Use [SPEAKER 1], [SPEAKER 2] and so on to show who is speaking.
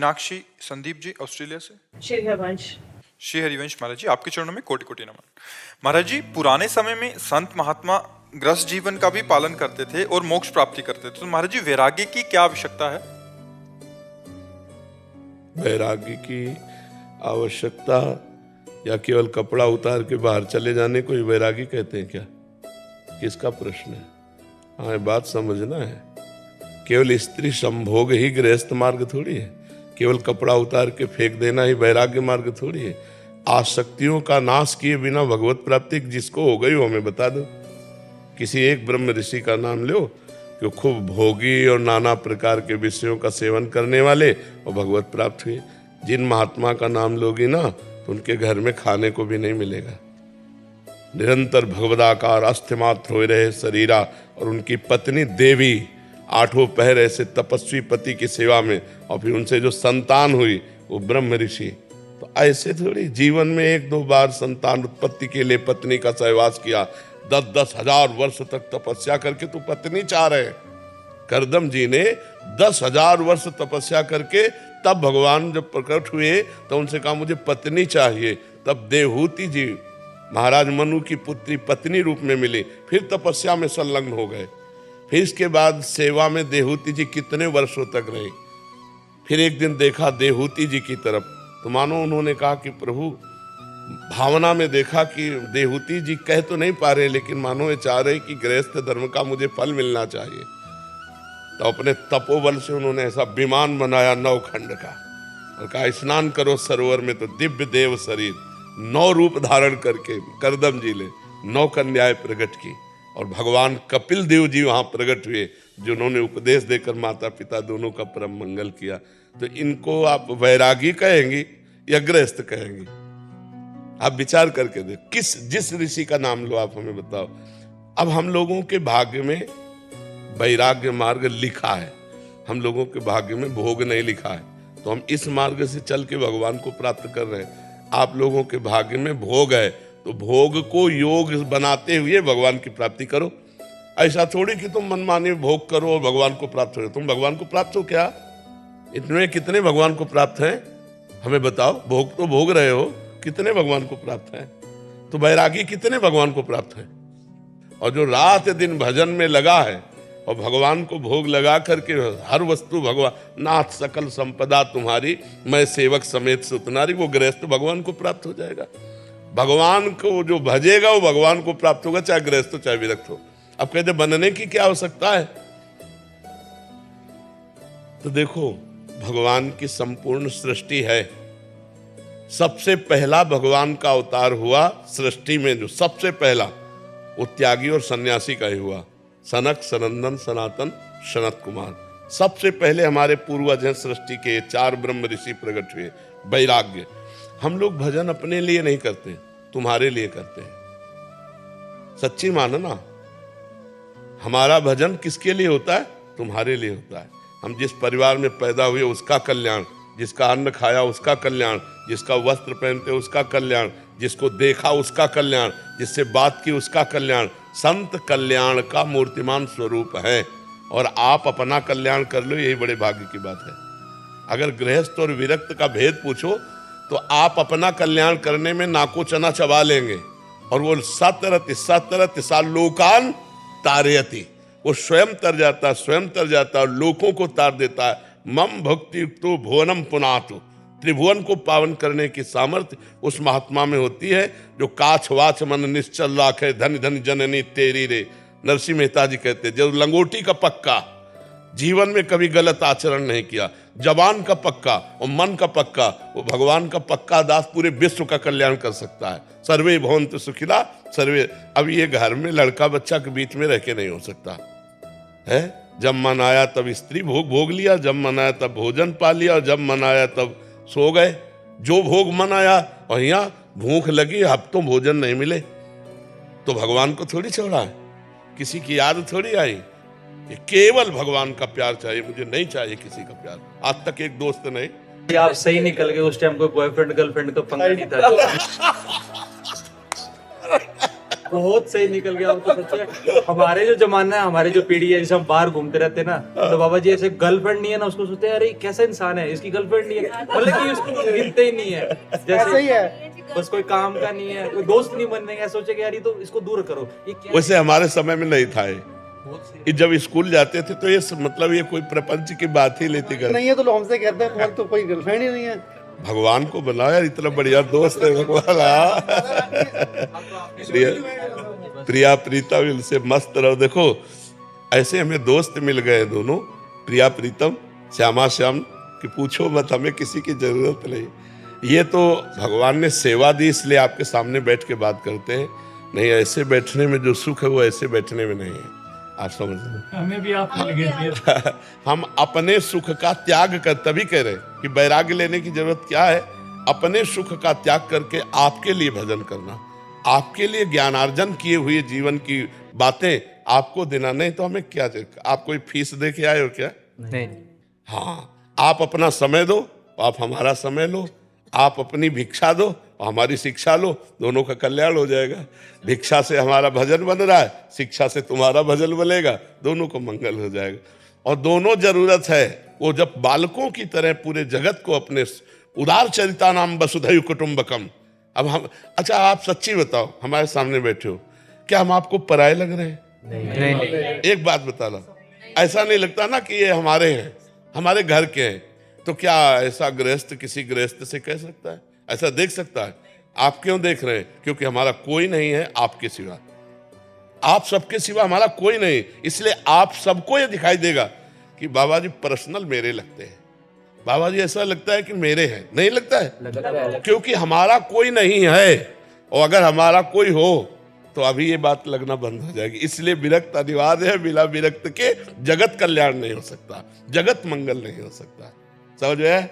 [SPEAKER 1] Meenakshi Sandeep ji Australia से।
[SPEAKER 2] श्री हरिवंश।
[SPEAKER 1] श्री हरिवंश महाराज जी, आपके चरणों में कोटि कोटि नमन। महाराज जी, पुराने समय में संत महात्मा ग्रस्त जीवन का भी पालन करते थे और मोक्ष प्राप्ति करते थे, तो महाराज जी वैराग्य की क्या आवश्यकता है?
[SPEAKER 3] वैराग्य की आवश्यकता या केवल कपड़ा उतार के बाहर चले जाने को ही वैरागी कहते हैं क्या? किसका प्रश्न है? हाँ, बात समझना है। केवल स्त्री संभोग ही गृहस्थ मार्ग थोड़ी है। केवल कपड़ा उतार के फेंक देना ही वैराग्य मार्ग थोड़ी है। आसक्तियों का नाश किए बिना भगवत प्राप्ति जिसको हो गई वो हमें बता दो। किसी एक ब्रह्म ऋषि का नाम लो कि खूब भोगी और नाना प्रकार के विषयों का सेवन करने वाले और भगवत प्राप्त हुए। जिन महात्मा का नाम लोगी ना तो उनके घर में खाने को भी नहीं मिलेगा। निरंतर भगवदाकार अस्थिमात्र हो रहे शरीरा और उनकी पत्नी देवी 8 पहर ऐसे तपस्वी पति की सेवा में, और फिर उनसे जो संतान हुई वो ब्रह्म ऋषि। तो ऐसे थोड़ी जीवन में 1-2 बार संतान उत्पत्ति के लिए पत्नी का सहवास किया। 10-10 हजार वर्ष तक तपस्या करके तो पत्नी चाह रहे। करदम जी ने 10,000 वर्ष तपस्या करके तब भगवान जब प्रकट हुए तो उनसे कहा मुझे पत्नी चाहिए। तब देवहूति जी महाराज मनु की पुत्री पत्नी रूप में मिली। फिर तपस्या में संलग्न हो गए। फिर इसके बाद सेवा में देवहूति जी कितने वर्षों तक रहे। फिर एक दिन देखा देवहूति जी की तरफ तो मानो उन्होंने कहा कि प्रभु, भावना में देखा कि देवहूति जी कह तो नहीं पा रहे लेकिन मानो ये चाह रहे कि गृहस्थ धर्म का मुझे फल मिलना चाहिए। तो अपने तपोबल से उन्होंने ऐसा विमान बनाया 9 खंड का और कहा स्नान करो सरोवर में। तो दिव्य देव शरीर 9 रूप धारण करके करदम जी ने 9 कन्याएं प्रकट की और भगवान कपिल देव जी वहां प्रकट हुए जिन्होंने उपदेश देकर माता पिता दोनों का परम मंगल किया। तो इनको आप वैरागी कहेंगी या गृहस्थ कहेंगी? आप विचार करके देखो। जिस ऋषि का नाम लो आप हमें बताओ। अब हम लोगों के भाग्य में वैराग्य मार्ग लिखा है, हम लोगों के भाग्य में भोग नहीं लिखा है। तो हम इस मार्ग से चल के भगवान को प्राप्त कर रहे हैं। आप लोगों के भाग्य में भोग है तो भोग को योग बनाते हुए भगवान की प्राप्ति करो। ऐसा थोड़ी कि तुम मनमाने भोग करो और भगवान को प्राप्त हो। तुम भगवान को प्राप्त हो क्या? इतने कितने भगवान को प्राप्त हैं हमें बताओ। भोग तो भोग रहे हो, कितने भगवान को प्राप्त हैं? तो वैरागी कितने भगवान को प्राप्त हैं? और जो रात दिन भजन में लगा है और भगवान को भोग लगा करके हर वस्तु भगवान, नाथ सकल संपदा तुम्हारी मैं सेवक समेत सुतनारी, वो गृहस्थ भगवान को प्राप्त हो जाएगा। भगवान को जो भजेगा वो भगवान को प्राप्त होगा, चाहे गृहस्थ हो चाहे विरक्त हो। अब कहते बनने की क्या आवश्यकता है? तो देखो, भगवान की संपूर्ण सृष्टि है। सबसे पहला भगवान का अवतार हुआ सृष्टि में, जो सबसे पहला वो त्यागी और सन्यासी का ही हुआ। सनक, सनंदन, सनातन, सनत कुमार। सबसे पहले हमारे पूर्वज हैं सृष्टि के 4 ब्रह्म ऋषि प्रकट हुए। वैराग्य। हम लोग भजन अपने लिए नहीं करते, तुम्हारे लिए करते हैं। सच्ची मानो ना, हमारा भजन किसके लिए होता है? तुम्हारे लिए होता है। हम जिस परिवार में पैदा हुए उसका कल्याण, जिसका अन्न खाया उसका कल्याण, जिसका वस्त्र पहनते उसका कल्याण, जिसको देखा उसका कल्याण, जिससे बात की उसका कल्याण। संत कल्याण का मूर्तिमान स्वरूप है और आप अपना कल्याण कर लो, यही बड़े भाग्य की बात है। अगर गृहस्थ और विरक्त का भेद पूछो तो आप अपना कल्याण करने में नाको चना चबा लेंगे और वो सतरति लोकान तारयति, वो स्वयं तर जाता और लोकों को तार देता है। मम भक्ति तो भुवनम पुनातु, त्रिभुवन को पावन करने की सामर्थ्य उस महात्मा में होती है जो काछ वाच मन निश्चल राखे, धन धन जननी तेरी रे। नरसिंह मेहता जी कहते जो लंगोटी का पक्का, जीवन में कभी गलत आचरण नहीं किया, जबान का पक्का और मन का पक्का, वो भगवान का पक्का दास पूरे विश्व का कल्याण कर सकता है। सर्वे भवन्तु सुखिना सर्वे। अब ये घर में लड़का बच्चा के बीच में रह के नहीं हो सकता है। जब मन आया तब स्त्री भोग लिया, जब मन आया तब भोजन पा लिया और जब मन आया तब सो गए। जो भोग मन आया, और यहाँ भूख लगी हफ्तों भोजन नहीं मिले तो भगवान को थोड़ी छोड़ा है, किसी की याद थोड़ी आई। ये केवल भगवान का प्यार चाहिए, मुझे नहीं चाहिए किसी का प्यार। आज तक एक दोस्त नहीं।
[SPEAKER 4] आप सही निकल गए, उस टाइम कोई बॉयफ्रेंड गर्लफ्रेंड का पंगा नहीं था।
[SPEAKER 2] बहुत सही निकल गया। तो सच में हमारे जो जमाना है, हमारे जो पीढ़ी है, जैसे हम बाहर घूमते रहते हैं ना, तो बाबा जी ऐसे गर्लफ्रेंड नहीं है ना, उसको सोचते हैं अरे कैसा इंसान है, इसकी गर्लफ्रेंड नहीं है, मतलब कि उसको गिनते ही नहीं है। जैसे ही है, बस कोई काम का नहीं है, कोई दोस्त नहीं बनने का, सोचे कि यार ये तो इसको दूर करो। ये क्या
[SPEAKER 3] वैसे हमारे समय में नहीं था ये जब स्कूल जाते थे तो ये मतलब ये कोई प्रपंच की बात ही लेती कर
[SPEAKER 4] नहीं है तो लोग हमसे कहते हैं तुम्हारी तो कोई गर्लफ्रेंड ही नहीं है।
[SPEAKER 3] भगवान को बनाओ यार, इतना बढ़िया दोस्त है भगवान। प्रिया प्रीतम इनसे मस्त रहो। देखो ऐसे हमें दोस्त मिल गए दोनों, प्रिया प्रीतम, श्यामा श्याम, कि पूछो मत, हमें किसी की जरूरत नहीं। ये तो भगवान ने सेवा दी इसलिए आपके सामने बैठ के बात करते हैं, नहीं ऐसे बैठने में जो सुख है वो ऐसे बैठने में नहीं है, आप समझ लो।
[SPEAKER 2] हमें भी आप मिल गए।
[SPEAKER 3] हम अपने सुख का त्याग कर, तभी कह रहे कि वैराग्य लेने की जरूरत क्या है, अपने सुख का त्याग करके आपके लिए भजन करना, आपके लिए ज्ञानार्जन किए हुए जीवन की बातें आपको देना। नहीं तो हमें क्या, आप कोई फीस दे के आए हो क्या?
[SPEAKER 2] नहीं।
[SPEAKER 3] हाँ, आप अपना समय दो, आप हमारा समय लो, आप अपनी भिक्षा दो, हमारी शिक्षा लो, दोनों का कल्याण हो जाएगा। भिक्षा से हमारा भजन बन रहा है, शिक्षा से तुम्हारा भजन बनेगा, दोनों को मंगल हो जाएगा। और दोनों जरूरत है, वो जब बालकों की तरह पूरे जगत को अपने उदार चरिता नाम वसुधैव कुटुंबकम। अब हम, अच्छा आप सच्ची बताओ, हमारे सामने बैठे हो, क्या हम आपको पराये लग रहे हैं?
[SPEAKER 2] नहीं।
[SPEAKER 3] एक बात बता लो, ऐसा नहीं लगता ना कि ये हमारे हैं, हमारे घर के हैं? तो क्या ऐसा गृहस्थ किसी गृहस्थ से कह सकता है, ऐसा देख सकता है? आप क्यों देख रहे हैं? क्योंकि हमारा कोई नहीं है आपके सिवा, आप सबके सिवा हमारा कोई नहीं, इसलिए आप सबको ये दिखाई देगा कि बाबा जी पर्सनल मेरे लगते हैं, बाबा जी ऐसा लगता है कि मेरे हैं, नहीं लगता है? क्योंकि हमारा कोई नहीं है, और अगर हमारा कोई हो तो अभी ये बात लगना बंद हो जाएगी। इसलिए विरक्त अनिवार्य है, बिना विरक्त के जगत कल्याण नहीं हो सकता, जगत मंगल नहीं हो सकता। समझ में?